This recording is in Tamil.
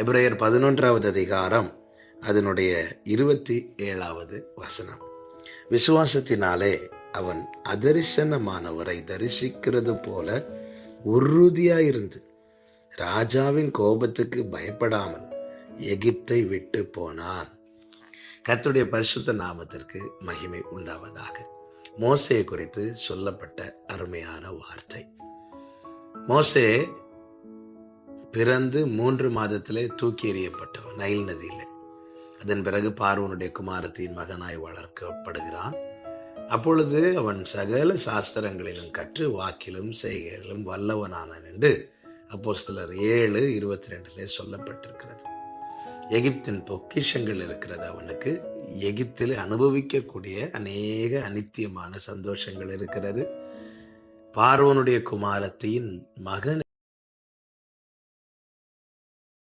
எபிரேயர் 11வது அதிகாரம் அதனுடைய 27வது வசனம். விசுவாசத்தினாலே அவன் அதரிசனமானவரை தரிசிக்கிறது போல உறுதியாயிருந்து ராஜாவின் கோபத்துக்கு பயப்படாமல் எகிப்தை விட்டு போனான். கர்த்தருடைய பரிசுத்த நாமத்திற்கு மகிமை உண்டாவதாக. மோசேயை குறித்து சொல்லப்பட்ட அருமையான வார்த்தை. மோசே பிறந்து 3 மாதத்திலே தூக்கி எறியப்பட்டவன் நைல் நதியிலே. அதன் பிறகு பார்வோனுடைய குமாரத்தின் மகனாய் வளர்க்கப்படுகிறான். அப்பொழுது அவன் சகல சாஸ்திரங்களிலும் கற்று வாக்கிலும் செய்கையிலும் வல்லவனானான் என்று அப்போஸ்தலர் 7:22 சொல்லப்பட்டிருக்கிறது. எகிப்தின் பொக்கிஷங்கள் இருக்கிறது அவனுக்கு. எகிப்தில் அனுபவிக்கக்கூடிய அநேக அநித்தியமான சந்தோஷங்கள் இருக்கிறது. பார்வோனுடைய குமாரத்தின் மகன்